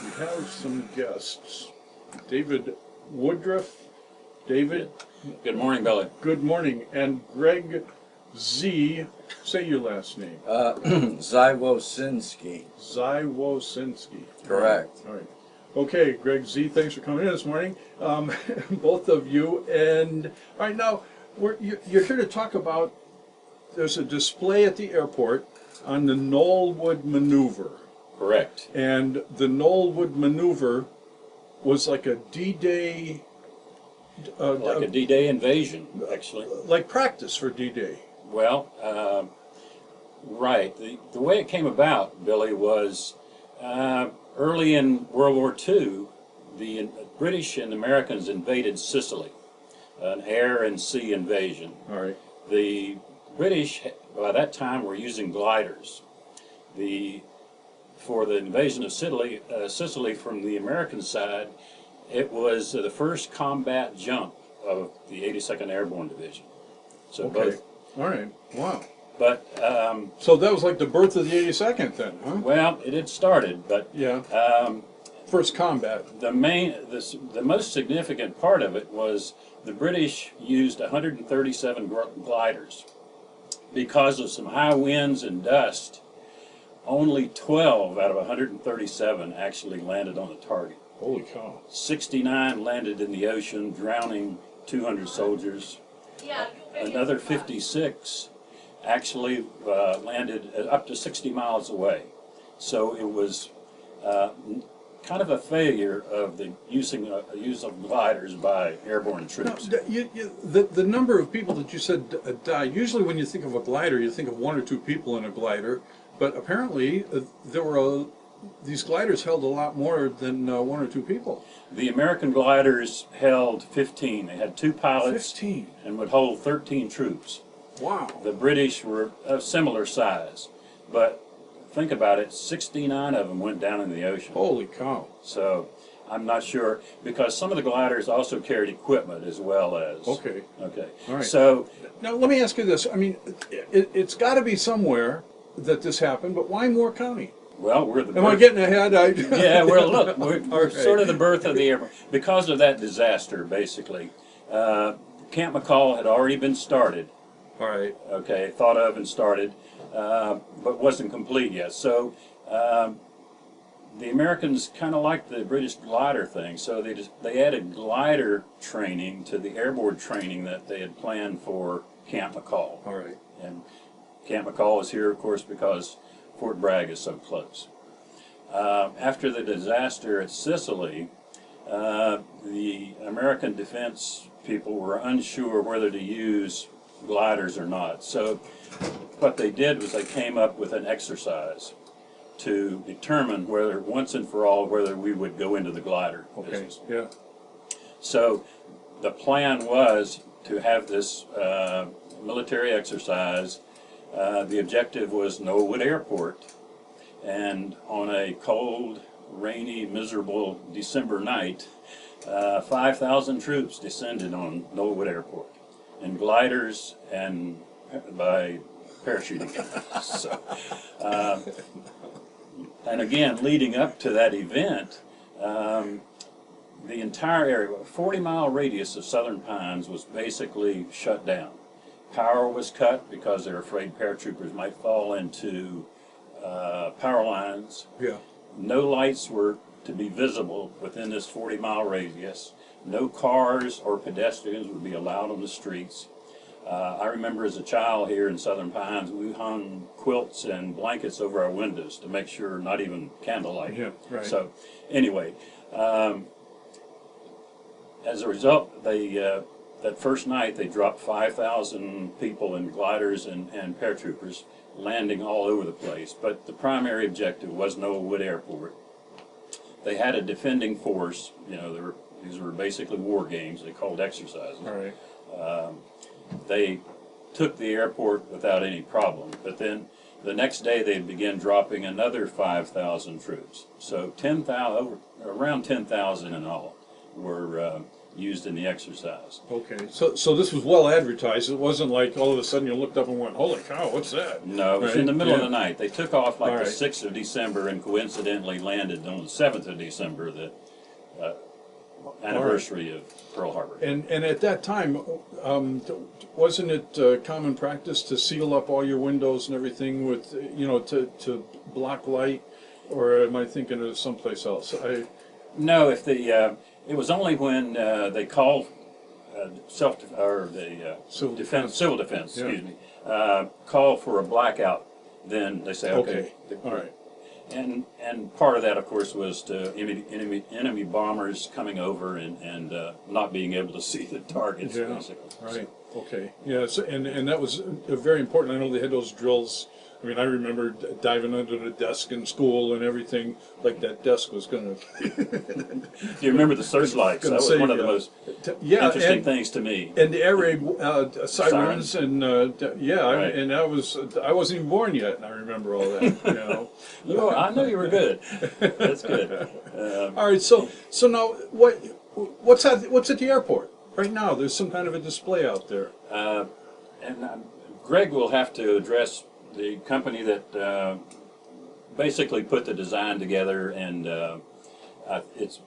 We have some guests. David Woodruff. David. Good morning, Billy. Good morning. And Greg Z. Say your last name. Zywosinski. Zywosinski. Correct. All right. Okay, Greg Z. Thanks for coming in this morning, both of you. And all right, now you're here to talk about. There's a display at the airport on the Knollwood Maneuver. Correct. And the Knollwood Maneuver was like a D-Day. Like a D-Day invasion, actually. Like practice for D-Day. Well, right. The way it came about, Billy, was early in World War II, the British and Americans invaded Sicily, an air and sea invasion. All right. The British, by that time, were using gliders. For the invasion of Sicily from the American side, it was the first combat jump of the 82nd Airborne Division. So Okay. both. All right. Wow. But So that was like the birth of the 82nd then, huh? well, it had started, but Yeah. First combat. the most significant part of it was the British used 137 gliders. Because of some high winds and dust, only 12 out of 137 actually landed on the target. Holy cow. 69 landed in the ocean, drowning 200 soldiers. Another 56 actually landed up to 60 miles away. So it was kind of a failure of the use of gliders by airborne troops. Now, the number of people that you said died, usually when you think of a glider, you think of one or two people in a glider, but apparently these gliders held a lot more than one or two people. The American gliders held 15. They had 2 pilots 15. and would hold 13 troops. Wow. The British were of similar size, but think about it, 69 of them went down in the ocean. Holy cow. So I'm not sure, because some of the gliders also carried equipment as well as. Okay. Okay. All right. So Now let me ask you this. I mean, it's got to be somewhere that this happened, but why Moore County? well, we're the Am I birth- getting ahead? Yeah, well, look, we're Okay. sort of the birth of the airborne. Because of that disaster, basically, Camp McCall had already been started. All right. Okay, thought of and started, but wasn't complete yet. So the Americans kind of liked the British glider thing, so they added glider training to the airborne training that they had planned for Camp McCall. All right. And Camp McCall is here, of course, because Fort Bragg is so close. After the disaster at Sicily, the American defense people were unsure whether to use gliders or not. So what they did was they came up with an exercise to determine whether, once and for all, whether we would go into the glider business. Yeah. So the plan was to have this military exercise. The objective was Knollwood Airport, and on a cold, rainy, miserable December night, 5,000 troops descended on Knollwood Airport in gliders and by parachuting. So, and again, leading up to that event, the entire area, a 40-mile radius of Southern Pines, was basically shut down. Power was cut because they were afraid paratroopers might fall into power lines. Yeah. No lights were to be visible within this 40-mile radius. No cars or pedestrians would be allowed on the streets. I remember as a child here in Southern Pines, we hung quilts and blankets over our windows to make sure not even candlelight. Yeah, right. So anyway, as a result, they that first night they dropped 5,000 people in gliders and paratroopers, landing all over the place. But the primary objective was Knollwood Airport. They had a defending force. You know, these were basically war games. They called exercises. All right. They took the airport without any problem. But then the next day they began dropping another 5,000 troops. So 10,000, around 10,000 in all, were used in the exercise. Okay, so this was well advertised. It wasn't like all of a sudden you looked up and went, "Holy cow, what's that?" No, it was Right? in the middle of Yeah. the night. They took off like All the right. 6th of December and coincidentally landed on the 7th of December, the anniversary of Pearl Harbor. And at that time, wasn't it common practice to seal up all your windows and everything with, to block light, or am I thinking of someplace else? No, if the it was only when they called Civil civil defense, Yeah. excuse me, call for a blackout, then they say okay. All right. And part of that, of course, was to enemy bombers coming over and not being able to see the targets, Yeah. basically. Right. Okay. Yeah. So, and that was very important. I know they had those drills. I mean, I remember diving under the desk in school and everything, like that desk was going to. Do you remember the searchlights? That was one of the most interesting things to me. And the air raid sirens, and Right. and I wasn't even born yet, and I remember all that. Oh, I know you were good. That's good. All right, so now what's at the airport right now? There's some kind of a display out there. And Greg will have to address the company that basically put the design together, and it's,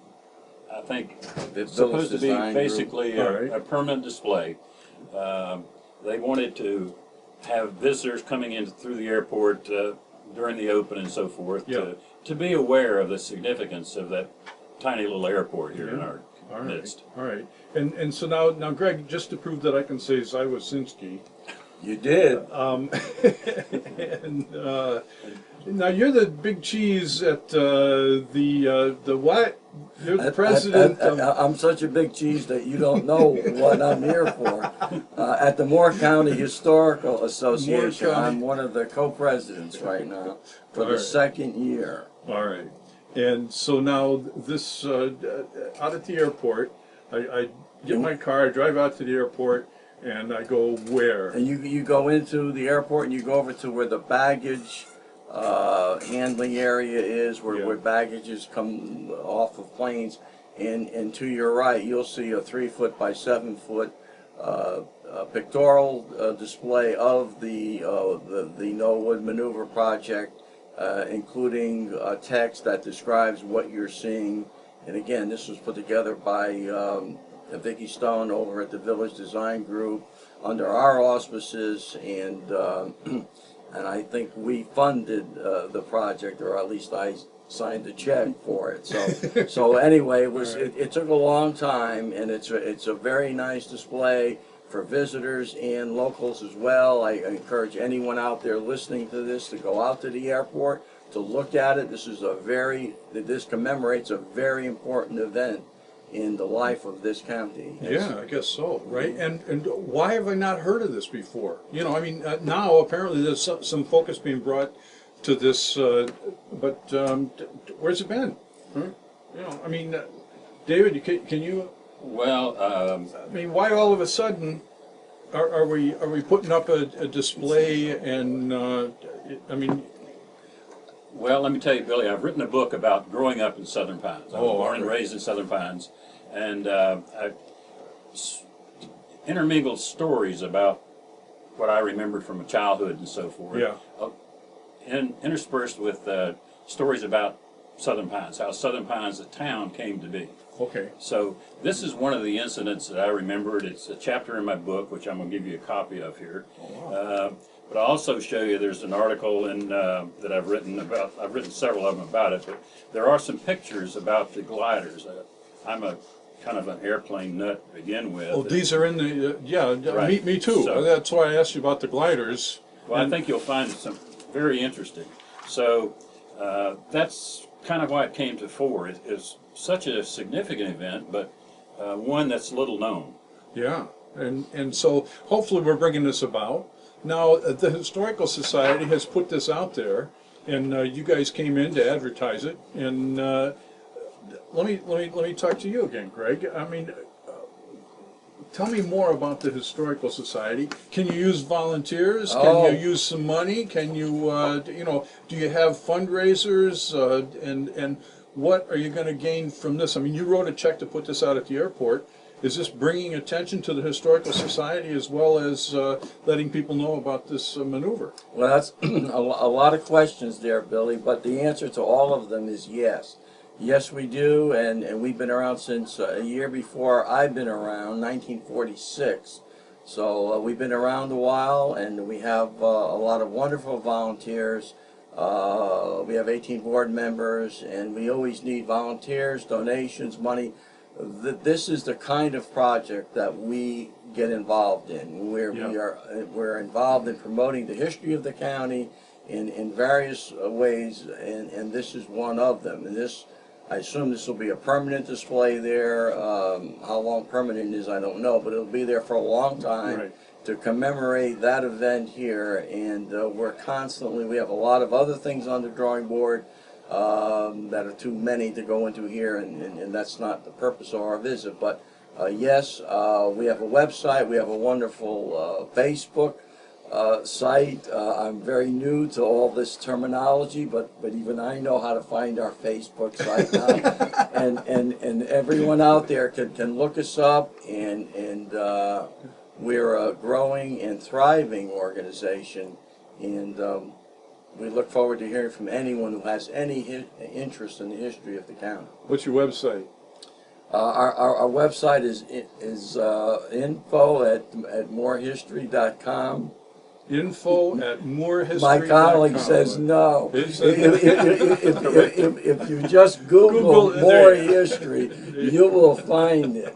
I think, It's supposed to be design basically group. All right. a permanent display. They wanted to have visitors coming in through the airport during the open and so forth to be aware of the significance of that tiny little airport here in our midst. All right, and so now, Greg, just to prove that I can say Zywosinski. You did. And now you're the big cheese at the what? You're the president of. I'm such a big cheese that you don't know what I'm here for. At the Moore County Historical Association, County. I'm one of the co-presidents right now for All the right. second year. All right, and so now this out at the airport, I get my car, I drive out to the airport, and I go where? And you go into the airport and you go over to where the baggage handling area is, where baggages come off of planes, and to your right you'll see a 3-foot by 7-foot pictorial display of the Knollwood Maneuver project, including text that describes what you're seeing. And again, this was put together by Vicki Stone over at the Village Design Group under our auspices, and I think we funded the project, or at least I signed the check for it. So anyway, it took a long time, and it's a very nice display for visitors and locals as well. I encourage anyone out there listening to this to go out to the airport to look at it. This commemorates a very important event in the life of this county. Yeah, I guess so, right? And why have I not heard of this before? I mean, now apparently there's some focus being brought to this, but where's it been? I mean, David, can you? Well, I mean, why all of a sudden are we putting up a display? And I mean, well, let me tell you, Billy, I've written a book about growing up in Southern Pines. I was born and raised in Southern Pines, and I intermingled stories about what I remembered from childhood and so forth. Yeah. And interspersed with stories about Southern Pines, how Southern Pines, the town, came to be. okay. So this is one of the incidents that I remembered. It's a chapter in my book, which I'm going to give you a copy of here. Oh, wow. But I'll also show you there's an article that I've written about. I've written several of them about it, but there are some pictures about the gliders. I'm a kind of an airplane nut to begin with. Oh, these are in the Right. me too. So- That's why I asked you about the gliders. Well, I think you'll find some very interesting. So that's kind of why it came to fore. It's such a significant event, but one that's little known. Yeah, and so hopefully we're bringing this about. Now, the Historical Society has put this out there, and you guys came in to advertise it. And let me talk to you again, Greg. I mean, tell me more about the Historical Society. Can you use volunteers? Can you use some money? Can you, do you have fundraisers? And what are you going to gain from this? I mean, you wrote a check to put this out at the airport, is this bringing attention to the Historical Society as well as letting people know about this maneuver? Well, that's a lot of questions there, Billy, but the answer to all of them is yes. Yes, we do, and we've been around since a year before I've been around, 1946. So we've been around a while, and we have a lot of wonderful volunteers. We have 18 board members, and we always need volunteers, donations, money. This is the kind of project that we get involved in, where we're involved in promoting the history of the county in various ways, and this is one of them. And this, I assume this will be a permanent display there. How long permanent is, I don't know, but it'll be there for a long time. Right. To commemorate that event here, and we're constantly, we have a lot of other things on the drawing board that are too many to go into here, and that's not the purpose of our visit. But yes, we have a website, we have a wonderful Facebook site. I'm very new to all this terminology, but even I know how to find our Facebook site now. and everyone out there can look us up, and we're a growing and thriving organization, and we look forward to hearing from anyone who has any interest in the history of the county. What's your website? Our website is info at morehistory.com. Info@morehistory.com. My colleague says no. It If you just Google Google, more there you go. history, you will find it.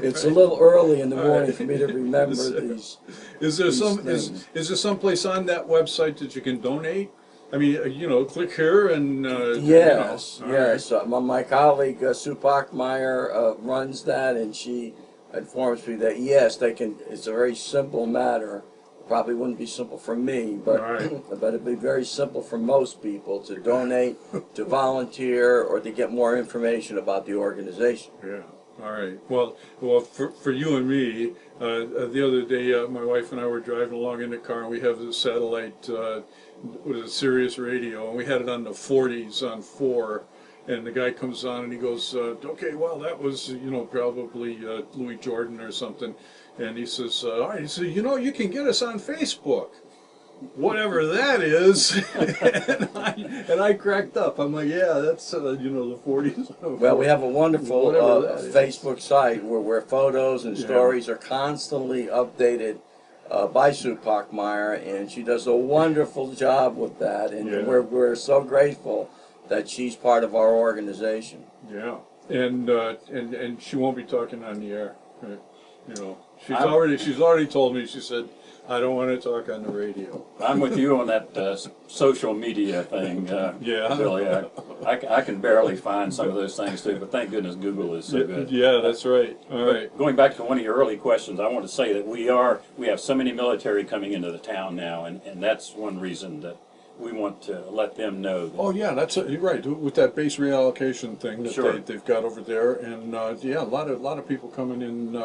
It's a little early in the morning for me to remember these. Is there things. is there someplace on that website that you can donate? I mean, click here and Yes, all yes. My colleague Sue Bachmeyer runs that, and she informs me that yes, they can. It's a very simple matter. Probably wouldn't be simple for me, but Right. but it'd be very simple for most people to donate, to volunteer, or to get more information about the organization. Yeah. All right. Well, for you and me, the other day, my wife and I were driving along in the car, and we have this satellite with a Sirius radio, and we had it on the 40s on 4. And the guy comes on and he goes, okay, well, that was, probably Louis Jordan or something. And he says, all right, he said, you can get us on Facebook. Whatever that is. and I cracked up. I'm like, yeah, that's, the 40s. Well, we have a wonderful Whatever that is. Facebook site where photos and stories are constantly updated by Sue Bachmeyer, and she does a wonderful job with that, and Yeah. we're so grateful that she's part of our organization. Yeah, and she won't be talking on the air. Right? She's already told me. She said, I don't want to talk on the radio. I'm with you on that social media thing, Yeah. Billy. I can barely find some of those things too, but thank goodness Google is so good. Yeah, that's right. All right. Going back to one of your early questions, I want to say that we have so many military coming into the town now, and that's one reason that we want to let them know that. Oh yeah, you're right. With that base reallocation thing that Sure. they've got over there, and yeah, a lot of people coming in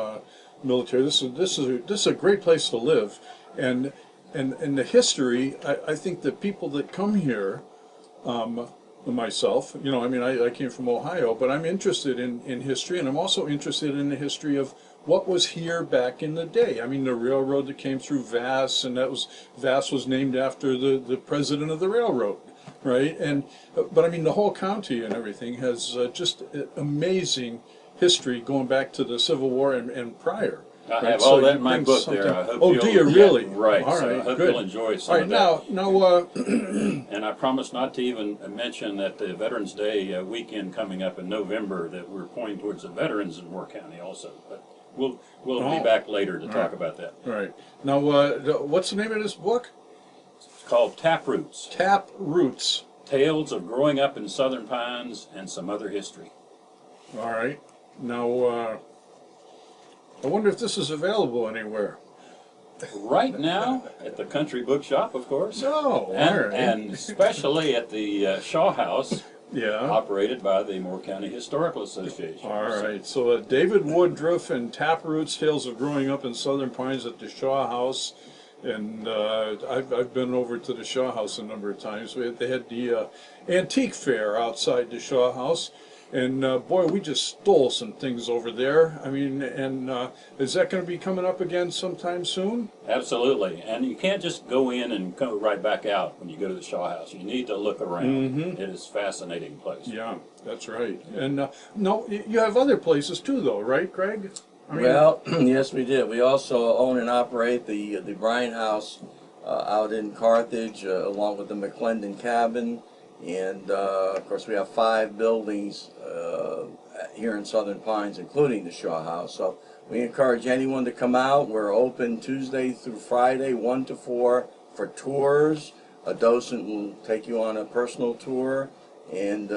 military. This is a great place to live, and the history. I think the people that come here, myself, I came from Ohio, but I'm interested in history, and I'm also interested in the history of what was here back in the day. I mean, the railroad that came through Vass, and Vass was named after the president of the railroad, right? But I mean, the whole county and everything has just amazing history going back to the Civil War and prior. I right? have all So that you in my bring book there. something- I hope Oh, you'll, do you yeah, really? right. All So right, I hope good. you'll enjoy some All right, of that. now, And I promise not to even mention that the Veterans Day weekend coming up in November, that we're pointing towards the veterans in Moore County also. But we'll Oh. be back later to talk about that. all right. Now, what's the name of this book? It's called Taproots: Tap Roots. Tales of Growing Up in Southern Pines and Some Other History. All right. Now, I wonder if this is available anywhere. Right now, at the Country Bookshop, of course. No, all right. And especially at the Shaw House, Yeah. operated by the Moore County Historical Association. All right. So David Woodruff and Taproots: Tales of Growing Up in Southern Pines at the Shaw House. And I've been over to the Shaw House a number of times. They had the antique fair outside the Shaw House. And boy, we just stole some things over there. I mean, and is that going to be coming up again sometime soon? Absolutely, and you can't just go in and go right back out when you go to the Shaw House. You need to look around. It is a fascinating place. Yeah, that's right. And no, you have other places too, though, right, Greg? I mean, Well, yes, we did. We also own and operate the Bryan House out in Carthage, along with the McClendon Cabin, and of course we have 5 buildings here in Southern Pines, including the Shaw House. So we encourage anyone to come out. We're open Tuesday through Friday, 1 to 4, for tours. A docent will take you on a personal tour, and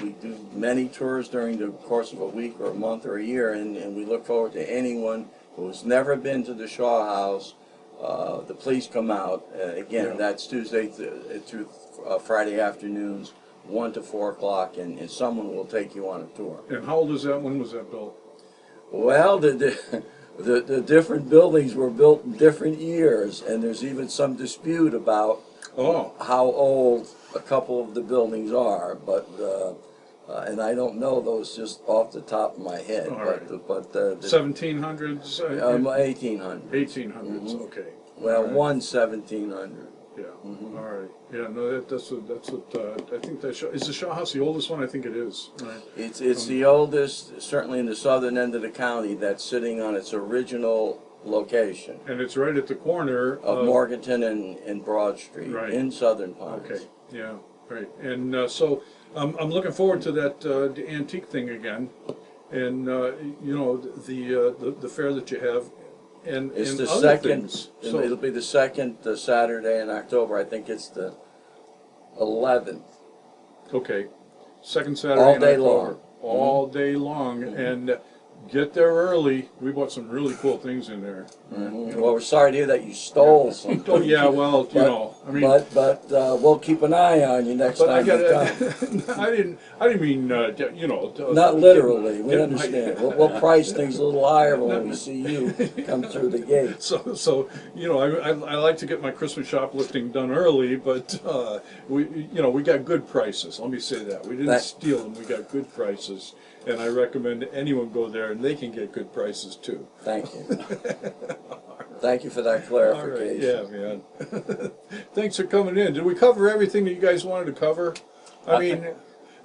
we do many tours during the course of a week or a month or a year, and we look forward to anyone who's never been to the Shaw House to please come out. Again, Yeah. that's Tuesday through Friday afternoons, 1 to 4 o'clock, and someone will take you on a tour. and how old is that? When was that built? Well, the different buildings were built in different years, and there's even some dispute about Oh, how old a couple of the buildings are, but and I don't know those just off the top of my head. All But the 1700s, 1800. 1800s. Okay. Well, All right. one 1700. Yeah. All right. Yeah. No, that's what I think. That is the Shaw House the oldest one. I think it is. Right. It's the oldest, certainly in the southern end of the county, that's sitting on its original location And it's right at the corner of Morganton and Broad Street Right. in Southern Pines. Okay. Yeah. Right. And so I'm looking forward to that the antique thing again, and you know the fair that you have, and It's and the other second. things. It'll So be the second Saturday in October. I think it's the 11th. okay, second Saturday All in day October. long. All day long, and get there early. We bought some really cool things in there. Well, we're sorry to hear that you stole some. Oh yeah, well you know, I mean. but we'll keep an eye on you next But I time you got come. I didn't mean you know. Not literally, we get my- understand. We'll price things a little higher when we see you come through the gates. So you know, I like to get my Christmas shoplifting done early, but we got good prices. Let me say that we didn't steal them. We got good prices, and I recommend anyone go there, and they can get good prices too. Thank you. Thank you for that All right, clarification. yeah, man. Thanks for coming in. Did we cover everything that you guys wanted to cover? I mean,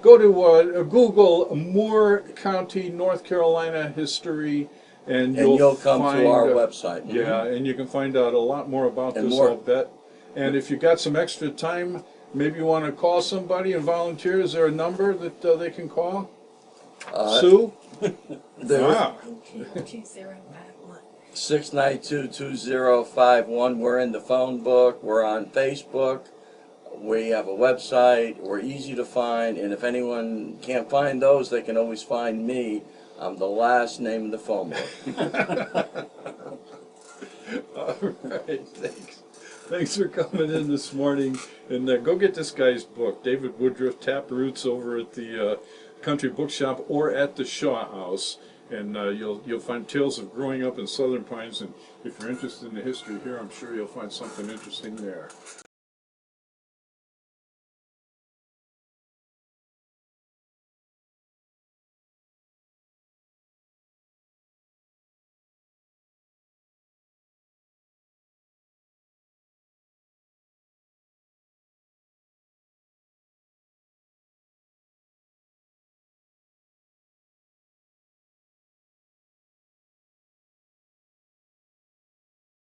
go to Google Moore County, North Carolina history, and you'll come find, to our website. Yeah, and you can find out a lot more about And this, more. I'll bet. And if you got some extra time, maybe you want to call somebody and volunteer. Is there a number that they can call? Sue? Ah, 2051. 692-2051. We're in the phone book. We're on Facebook. We have a website. We're easy to find. And if anyone can't find those, they can always find me. I'm the last name in the phone book. all right, thanks. Thanks for coming in this morning. And go get this guy's book, David Woodruff, Taproots, over at the Country Bookshop or at the Shaw House. And you'll find tales of growing up in Southern Pines. And if you're interested in the history here, I'm sure you'll find something interesting there.